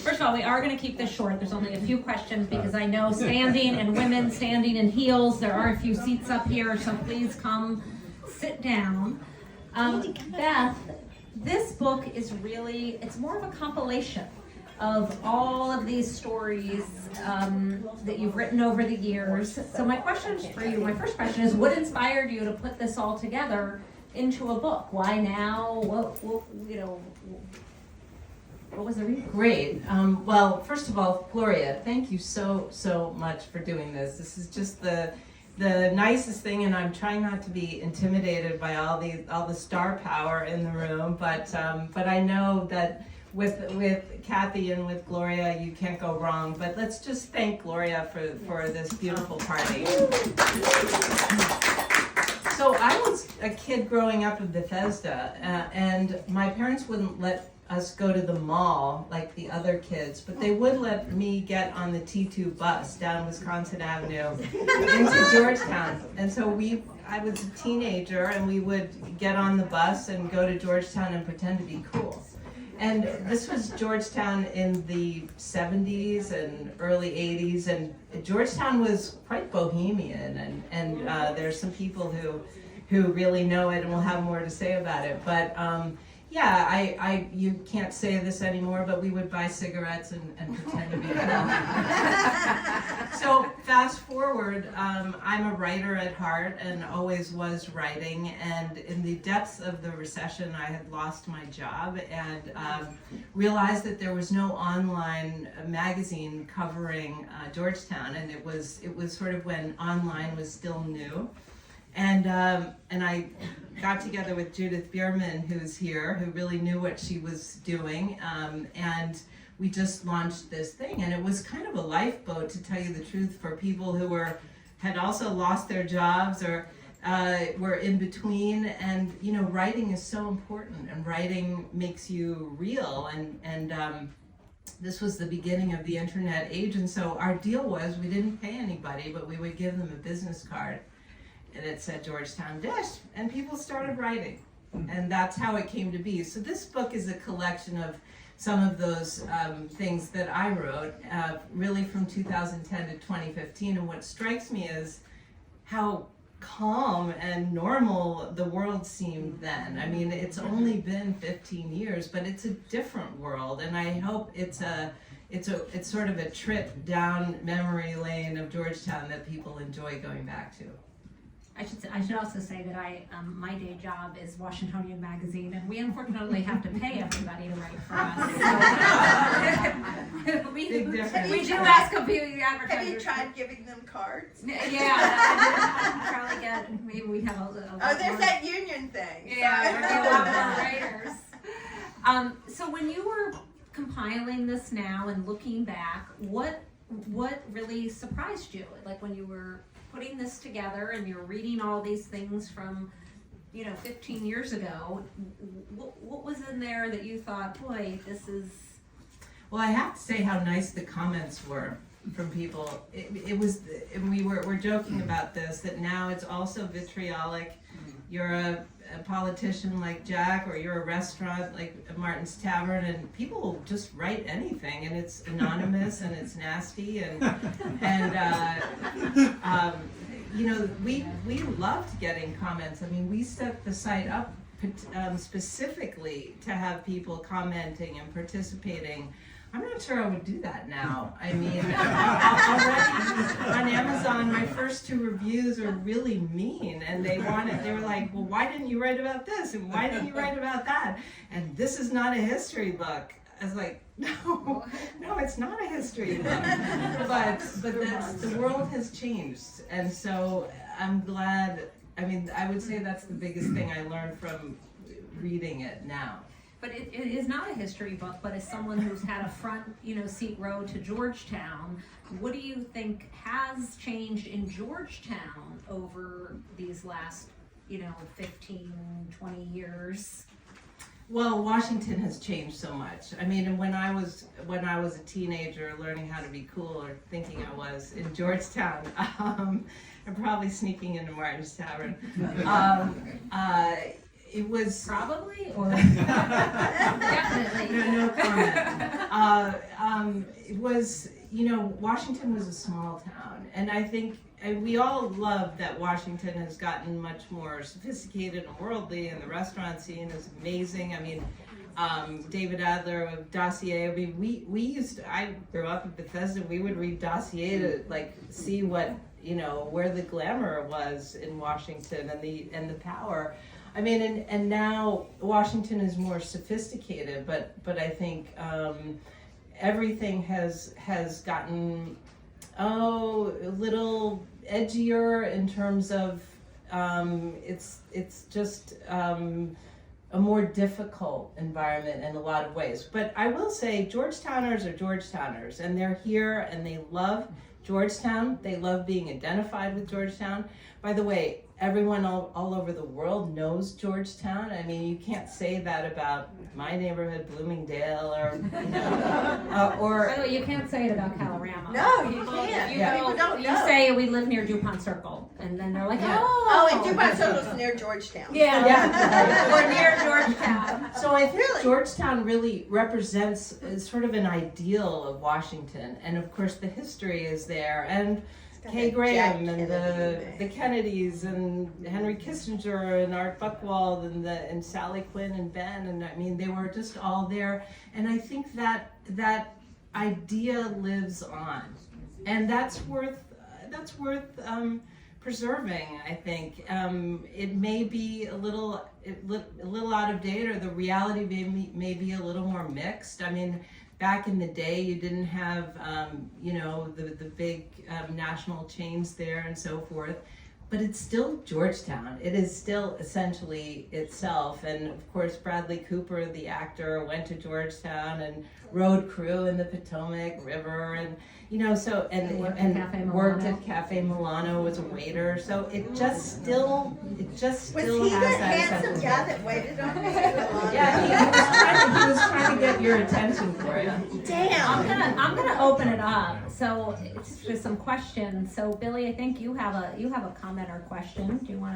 First of all, we are going to keep this short. There's only a few questions because I know standing and women standing in heels. There are a few seats up here, so please come sit down. Beth, this book is really, it's more of a compilation of all of these stories that you've written over the years. So my question for you, my first question is, what inspired you to put this all together into a book? Why now? What was the reason? Great. Well, first of all, Gloria, thank you so much for doing this. This is just the nicest thing, and I'm trying not to be intimidated by all the star power in the room. But I know that with Cathy and with Gloria, you can't go wrong. But let's just thank Gloria for this beautiful party. So I was a kid growing up in Bethesda, and my parents wouldn't let us go to the mall like the other kids, but they would let me get on the T2 bus down Wisconsin Avenue into Georgetown. And so I was a teenager, and we would get on the bus and go to Georgetown and pretend to be cool. And this was Georgetown in the 70s and early 80s, and Georgetown was quite bohemian, and there's some people who really know it and will have more to say about it. But yeah, you can't say this anymore, but we would buy cigarettes and pretend to be cool. So fast forward, I'm a writer at heart and always was writing, and in the depths of the recession I had lost my job and realized that there was no online magazine covering Georgetown, and it was sort of when online was still new. And I got together with Judith Bierman, who's here, who really knew what she was doing, and we just launched this thing. And it was kind of a lifeboat, to tell you the truth, for people who had also lost their jobs or were in between. And writing is so important, and writing makes you real. And this was the beginning of the internet age, and so our deal was we didn't pay anybody, but we would give them a business card. And it said Georgetown Dish, and people started writing, and that's how it came to be. So this book is a collection of some of those things that I wrote, really from 2010 to 2015. And what strikes me is how calm and normal the world seemed then. I mean, it's only been 15 years, but it's a different world, and I hope it's sort of a trip down memory lane of Georgetown that people enjoy going back to. I should also say that my day job is Washingtonian magazine, and we unfortunately have to pay everybody to write for us. So, we do ask a few advertisers. Have you tried giving them cards? Yeah, maybe we have a there's that union thing. Yeah, there's a lot more writers. So when you were compiling this now and looking back, what really surprised you? Like when you were putting this together and you're reading all these things from 15 years ago, what was in there that you thought, boy, this is... Well, I have to say how nice the comments were from people. It was, and we're joking about this, that now it's also vitriolic. You're a politician like Jack, or you're a restaurant like Martin's Tavern, and people will just write anything, and it's anonymous and it's nasty, and we loved getting comments. I mean, we set the site up specifically to have people commenting and participating. I'm not sure I would do that now. I mean, already on Amazon, my first 2 reviews are really mean, and they were like, well, why didn't you write about this? And why didn't you write about that? And this is not a history book. I was like, no, it's not a history book. But the world has changed. And so I'm glad, I mean, I would say that's the biggest thing I learned from reading it now. But it is not a history book, but as someone who's had a front, seat row to Georgetown, what do you think has changed in Georgetown over these last, 15, 20 years? Well, Washington has changed so much. I mean, when I was a teenager learning how to be cool, or thinking I was, in Georgetown, I'm probably sneaking into Martin's Tavern. it was Probably, or definitely. no comment. It was, Washington was a small town, and I think we all love that Washington has gotten much more sophisticated and worldly, and the restaurant scene is amazing. I mean, David Adler of Dossier. I mean, I grew up in Bethesda. We would read Dossier to see what where the glamour was in Washington and the power. I mean, and now Washington is more sophisticated, but I think everything has gotten a little edgier in terms of it's just a more difficult environment in a lot of ways. But I will say Georgetowners are Georgetowners, and they're here and they love Georgetown. They love being identified with Georgetown. By the way, everyone all over the world knows Georgetown. I mean, you can't say that about my neighborhood, Bloomingdale, or By the way, you can't say it about Kalorama. No, you can't. People don't You know. say we live near DuPont Circle, and then they're like, Yeah. Oh, and DuPont Circle's near Georgetown. Yeah, Yeah. we're near Georgetown. So I think Really? Georgetown really represents sort of an ideal of Washington, and of course the history is there, and got Kay that Graham Jack and Kennedy the Kennedys and Henry Kissinger and Art Buchwald and Sally Quinn and Ben, and I mean they were just all there, and I think that idea lives on, and that's worth preserving. I think it may be a little out of date, or the reality may be a little more mixed. I mean, back in the day, you didn't have the big national chains there and so forth, but it's still Georgetown. It is still essentially itself. And of course, Bradley Cooper, the actor, went to Georgetown and rode crew in the Potomac River, and And worked at Cafe worked Milano. at Cafe Milano as a waiter. So it just still Was has he that that handsome essence. guy that waited on me? Yeah, he was trying to get your attention for you. Damn. I'm gonna open it up. So it's just some questions. So Billy, I think you have a comment or question. Do you want to?